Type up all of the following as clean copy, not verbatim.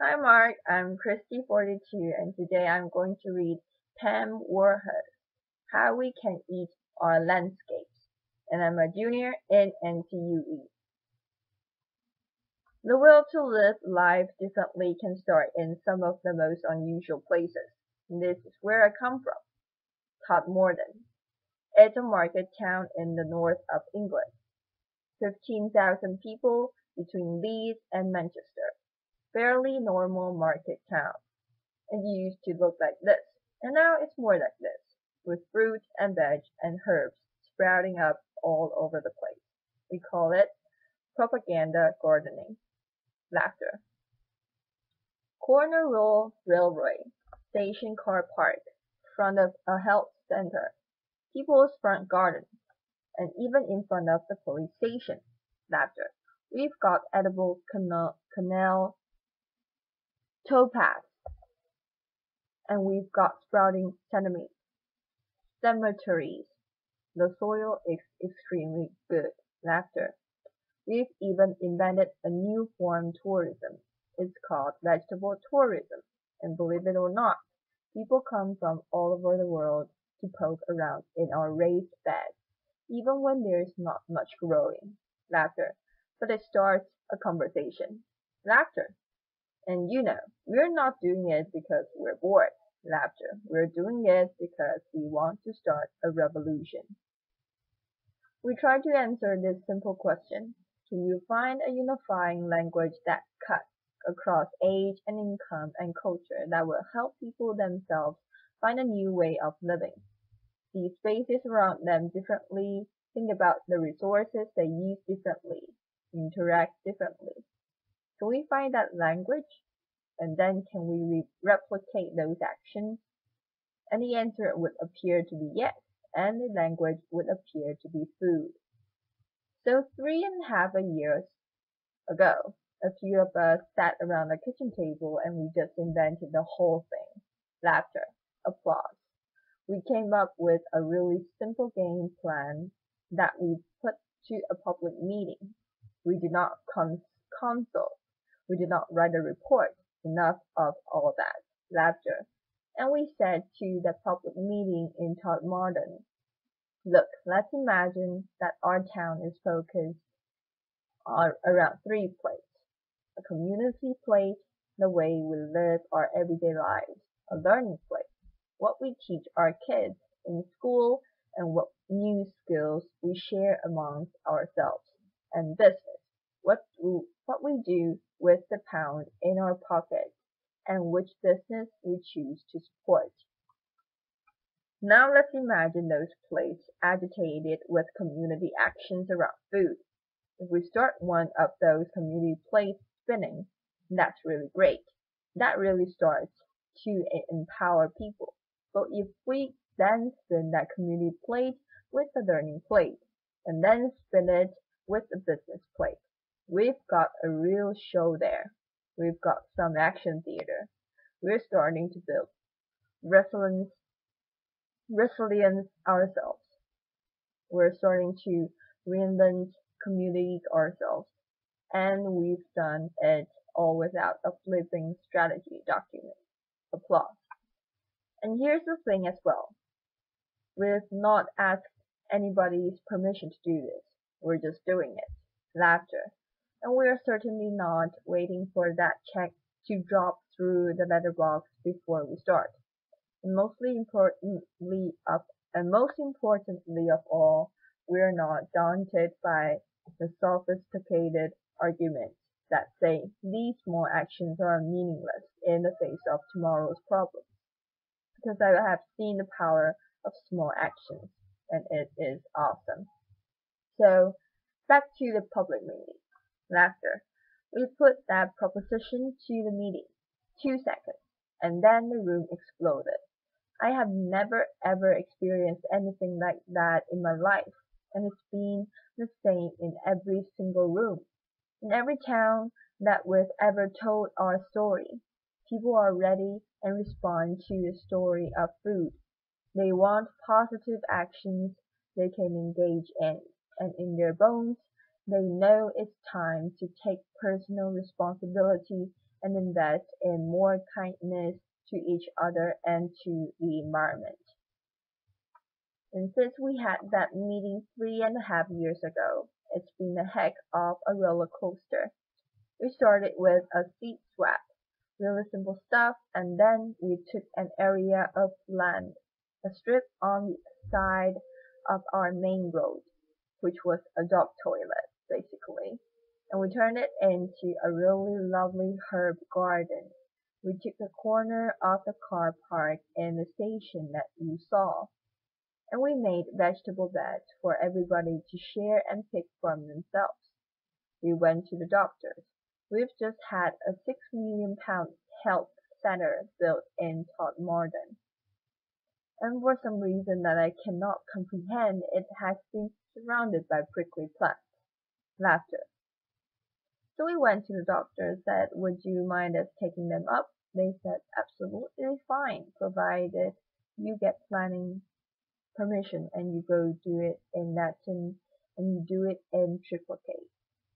Hi Mark, I'm Christy42 and today I'm going to read Pam Wurhurst, How We Can Eat Our Landscapes, and I'm a junior in NTUE. The will to live life differently can start in some of the most unusual places. This is where I come from, Todmorden. It's a market town in the north of England. 15,000 people between Leeds and Manchester. Fairly normal market town. It used to look like this, and now it's more like this, with fruit and veg and herbs sprouting up all over the place. We call it propaganda gardening. Laughter. Corner roll railway, station car park, front of a health center, people's front garden, and even in front of the police station. Laughter. We've got edible canal towpaths, and we've got sprouting cemeteries. The soil is extremely good. Laughter. We've even invented a new form of tourism. It's called vegetable tourism. And believe it or not, people come from all over the world to poke around in our raised beds, even when there's not much growing. Laughter. But it starts a conversation. Laughter. And we're not doing it because we're bored. Laughter. We're doing it because we want to start a revolution. We try to answer this simple question. Can you find a unifying language that cuts across age and income and culture that will help people themselves find a new way of living? See spaces around them differently, think about the resources they use differently, interact differently. Can we find that language? And then can we replicate those actions? And the answer would appear to be yes, and the language would appear to be food. So 3.5 years ago, a few of us sat around the kitchen table and we just invented the whole thing. Laughter, applause. We came up with a really simple game plan that we put to a public meeting. We did not consult. We did not write a report. Enough of all that. Laughter. And we said to the public meeting in Todmorden, look, let's imagine that our town is focused on around three plates. A community plate, the way we live our everyday lives. A learning plate, what we teach our kids in school and what new skills we share amongst ourselves. And business, what we do with the pound in our pocket and which business we choose to support. Now let's imagine those plates agitated with community actions around food. If we start one of those community plates spinning, that's really great. That really starts to empower people. But if we then spin that community plate with the learning plate, and then spin it with the business plate, we've got a real show there. We've got some action theater. We're starting to build resilience ourselves. We're starting to reinvent communities ourselves. And we've done it all without a flipping strategy document. Applause. And here's the thing as well. We've not asked anybody's permission to do this. We're just doing it. Laughter. And we're certainly not waiting for that check to drop through the letterbox before we start. And most importantly of all, we're not daunted by the sophisticated arguments that say these small actions are meaningless in the face of tomorrow's problems. Because I have seen the power of small actions, and it is awesome. So, back to the public meeting. Laughter. We put that proposition to the meeting. 2 seconds. And then the room exploded. I have never ever experienced anything like that in my life. And it's been the same in every single room. In every town that we've ever told our story. People are ready and respond to the story of food. They want positive actions they can engage in. And in their bones, They know it's time to take personal responsibility and invest in more kindness to each other and to the environment. And since we had that meeting 3.5 years ago, it's been a heck of a roller coaster. We started with a seed swap, really simple stuff, and then we took an area of land, a strip on the side of our main road, which was a dog toilet, basically, and we turned it into a really lovely herb garden. We took the corner of the car park in the station that you saw, and we made vegetable beds for everybody to share and pick from themselves. We went to the doctors. We've just had a £6 million health center built in Todmorden, and for some reason that I cannot comprehend, it has been surrounded by prickly plants. Laughter. So we went to the doctor and said, would you mind us taking them up? They said, absolutely fine, provided you get planning permission and you go do it in Latin and you do it in triplicate.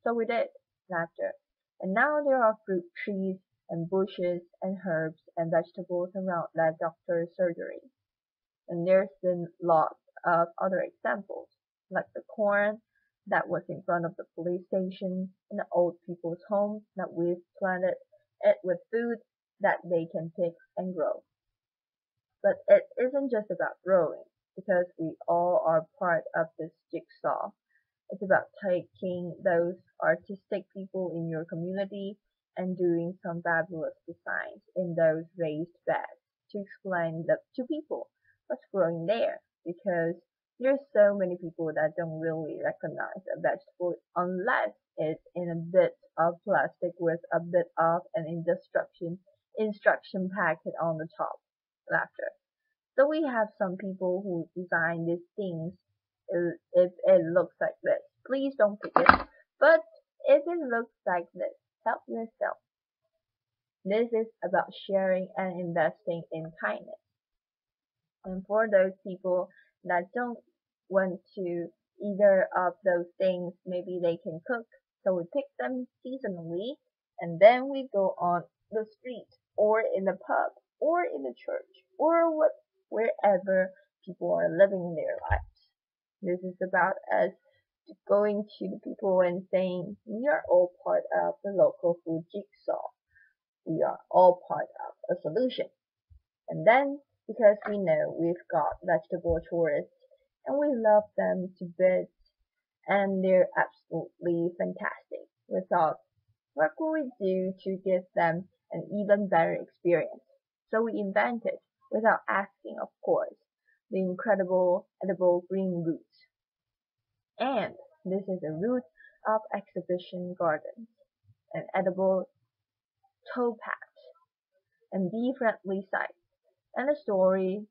So we did. Laughter. And now there are fruit trees and bushes and herbs and vegetables around that doctor's surgery. And there's been lots of other examples, like the corn that was in front of the police station and the old people's home that we've planted it with food that they can pick and grow. But it isn't just about growing, because we all are part of this jigsaw. It's about taking those artistic people in your community and doing some fabulous designs in those raised beds to explain to people what's growing there, because there's so many people that don't really recognize a vegetable unless it's in a bit of plastic with a bit of an instruction packet on the top. Laughter. So we have some people who design these things if it looks like this. Please don't pick it. But if it looks like this, help yourself. This is about sharing and investing in kindness. And for those people that don't want to either of those things, maybe they can cook. So we pick them seasonally and then we go on the street or in the pub or in the church or wherever people are living their lives. This is about us going to the people and saying, we are all part of the local food jigsaw. We are all part of a solution. And then, because we know we've got vegetable tourists and we love them to bits and they're absolutely fantastic, we thought, what could we do to give them an even better experience? So we invented, without asking of course, the incredible edible green root. And this is a root of exhibition gardens, an edible towpath, and bee-friendly sites, and a story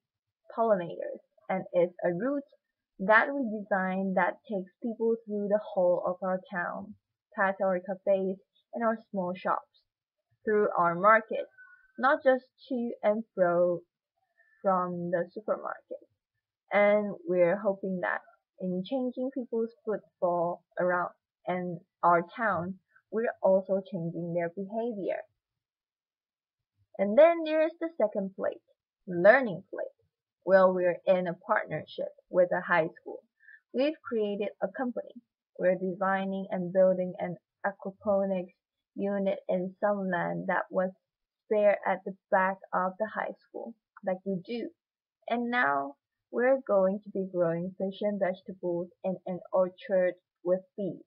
pollinators, and it's a route that we designed that takes people through the whole of our town, past our cafes and our small shops, through our markets, not just to and fro from the supermarket. And we're hoping that in changing people's footfall around and our town, we're also changing their behavior. And then there's the second plate, learning plate. Well, we're in a partnership with a high school. We've created a company. We're designing and building an aquaponics unit in some land that was spare at the back of the high school, like you do. And now we're going to be growing fish and vegetables in an orchard with bees.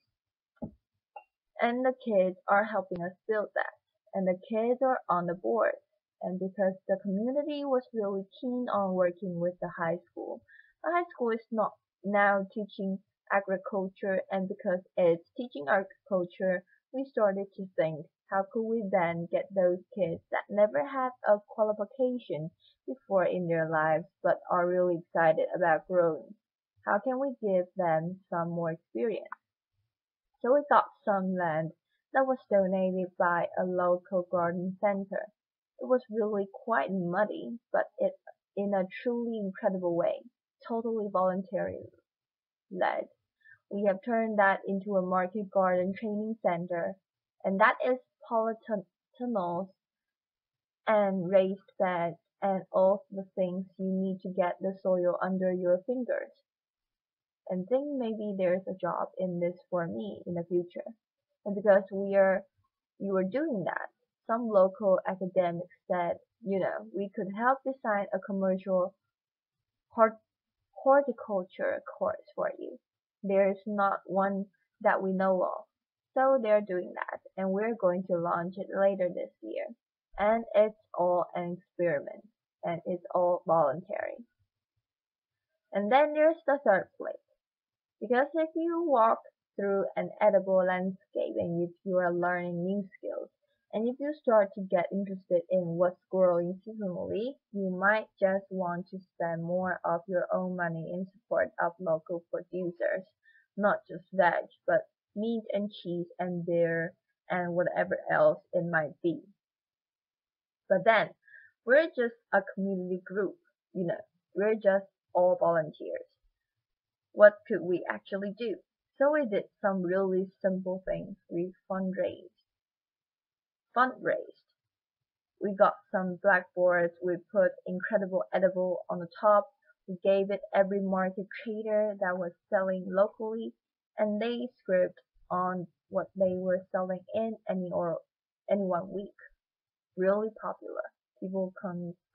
And the kids are helping us build that. And the kids are on the board. And because the community was really keen on working with the high school is not now teaching agriculture, and because it's teaching agriculture, we started to think, how could we then get those kids that never had a qualification before in their lives but are really excited about growing? How can we give them some more experience? So we got some land that was donated by a local garden center. It was really quite muddy, but it in a truly incredible way, totally voluntary led. We have turned that into a market garden training center, and that is polytunnels and raised beds and all the things you need to get the soil under your fingers. And think maybe there's a job in this for me in the future. And because you were doing that, some local academics said, we could help design a commercial hort- horticulture course for you. There is not one that we know of. So they're doing that, and we're going to launch it later this year. And it's all an experiment, and it's all voluntary. And then there's the third place. Because if you walk through an edible landscape and if you are learning new skills, and if you start to get interested in what's growing seasonally, you might just want to spend more of your own money in support of local producers, not just veg, but meat and cheese and beer and whatever else it might be. But then, we're just a community group, we're just all volunteers. What could we actually do? So we did some really simple things. We fundraised. We got some blackboards. We put incredible edible on the top. We gave it every market trader that was selling locally, and they script on what they were selling in any 1 week. Really popular. People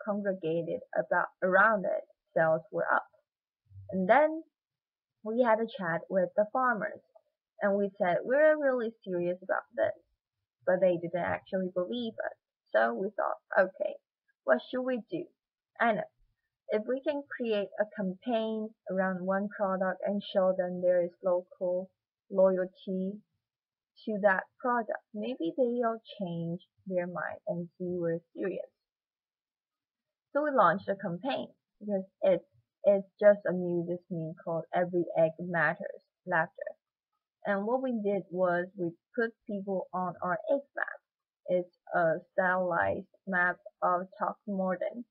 congregated around it. Sales were up. And then we had a chat with the farmers, and we said we're really serious about this, but they didn't actually believe us. So we thought, okay, what should we do? I know, if we can create a campaign around one product and show them there is local loyalty to that product, maybe they'll change their mind and see we're serious. So we launched a campaign because it's just amuses me called Every Egg Matters Laughter. And what we did was we put people on our egg map. It's a stylized map of Throckmorton.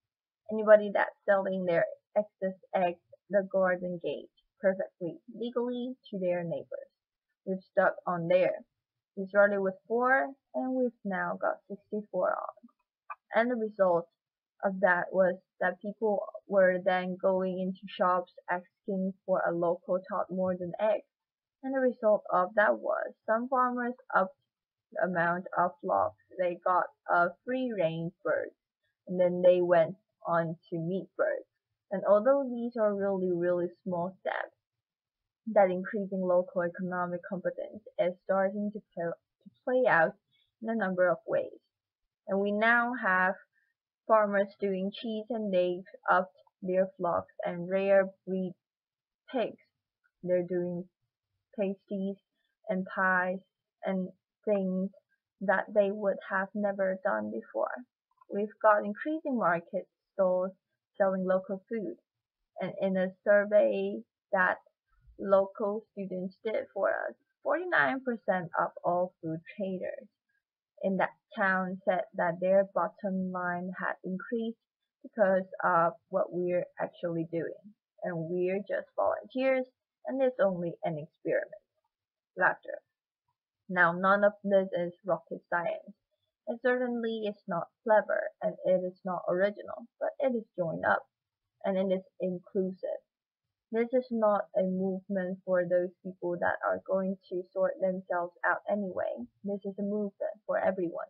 Anybody that's selling their excess eggs the garden gate perfectly legally to their neighbors. We've stuck on there. We started with 4 and we've now got 64 on. And the result of that was that people were then going into shops asking for a local Todmorden egg. And the result of that was some farmers upped the amount of flocks they got of free-range birds, and then they went on to meat birds. And although these are really, really small steps, that increasing local economic competence is starting to play out in a number of ways. And we now have farmers doing cheese and they've upped their flocks and rare breed pigs. They're doing pasties and pies and things that they would have never done before. We've got increasing market stalls selling local food. And in a survey that local students did for us, 49% of all food traders in that town said that their bottom line had increased because of what we're actually doing. And we're just volunteers, and it's only an experiment. Laughter. Now, none of this is rocket science. It certainly is not clever, and it is not original, but it is joined up, and it is inclusive. This is not a movement for those people that are going to sort themselves out anyway. This is a movement for everyone.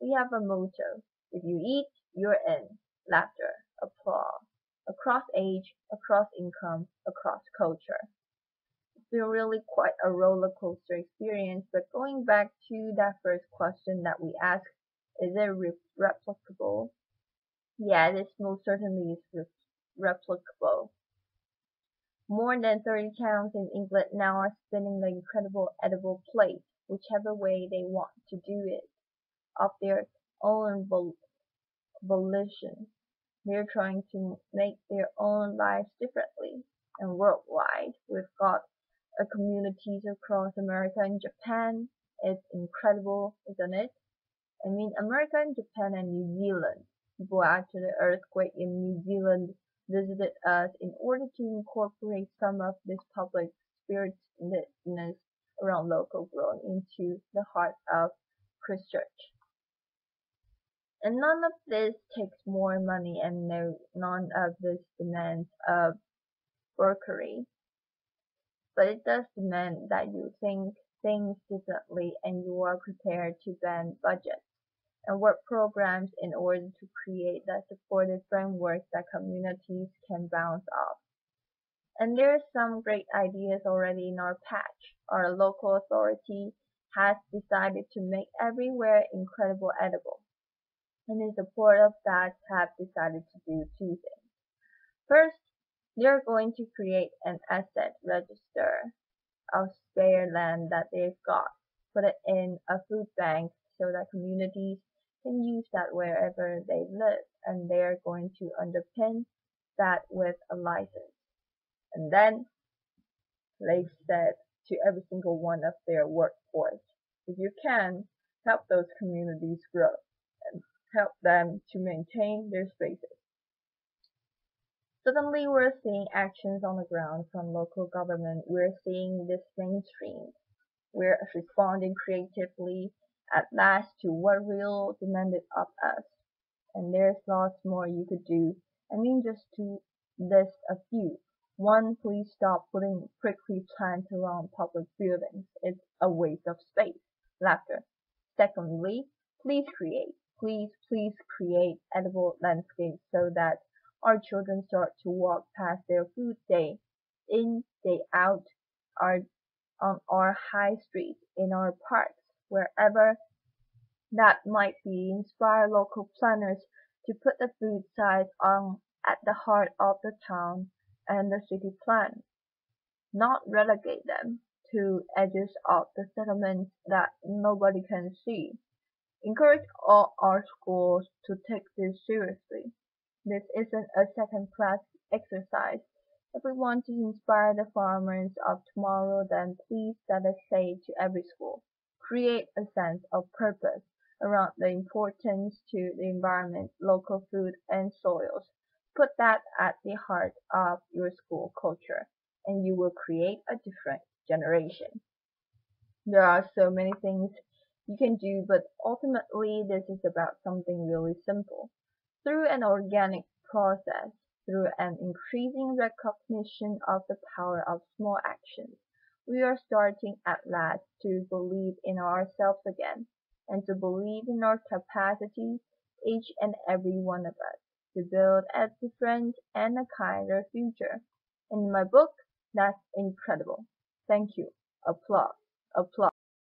We have a motto. If you eat, you're in. Laughter, applause. Across age, across income, across culture. It's been really quite a roller coaster experience, but going back to that first question that we asked, is it replicable? Yeah, this most certainly is replicable. More than 30 towns in England now are spinning the incredible edible plate, whichever way they want to do it, of their own volition. They're trying to make their own lives differently. And worldwide, we've got communities across America and Japan. It's incredible, isn't it? I mean, America and Japan and New Zealand. People after the earthquake in New Zealand visited us in order to incorporate some of this public spiritedness around local grown into the heart of Christchurch. And none of this takes more money and none of this demands a workery, but it does demand that you think things differently and you are prepared to bend budgets and work programs in order to create that supportive framework that communities can bounce off. And there's some great ideas already in our patch. Our local authority has decided to make everywhere incredible edible. And in support of that have decided to do two things. First, they're going to create an asset register of spare land that they've got, put it in a food bank so that communities can use that wherever they live, and they're going to underpin that with a license. And then they've said to every single one of their workforce, if you can, help those communities grow and help them to maintain their spaces. Suddenly we're seeing actions on the ground from local government. We're seeing this mainstream. We're responding creatively at last to what real demanded of us. And there's lots more you could do. I mean, just to list a few. One, please stop putting prickly plants around public buildings. It's a waste of space. Laughter. Secondly, please create edible landscapes so that our children start to walk past their food day in, day out, on our high streets, in our parks, wherever that might be. Inspire local planners to put the food sites on at the heart of the town and the city plan, not relegate them to edges of the settlements that nobody can see. Encourage all our schools to take this seriously. This isn't a second-class exercise. If we want to inspire the farmers of tomorrow, then please let us say to every school, create a sense of purpose around the importance to the environment, local food, and soils. Put that at the heart of your school culture, and you will create a different generation. There are so many things you can do, but ultimately this is about something really simple. Through an organic process, through an increasing recognition of the power of small actions, we are starting at last to believe in ourselves again, and to believe in our capacity, each and every one of us, to build a different and a kinder future. In my book, that's incredible. Thank you. Applause. Applause.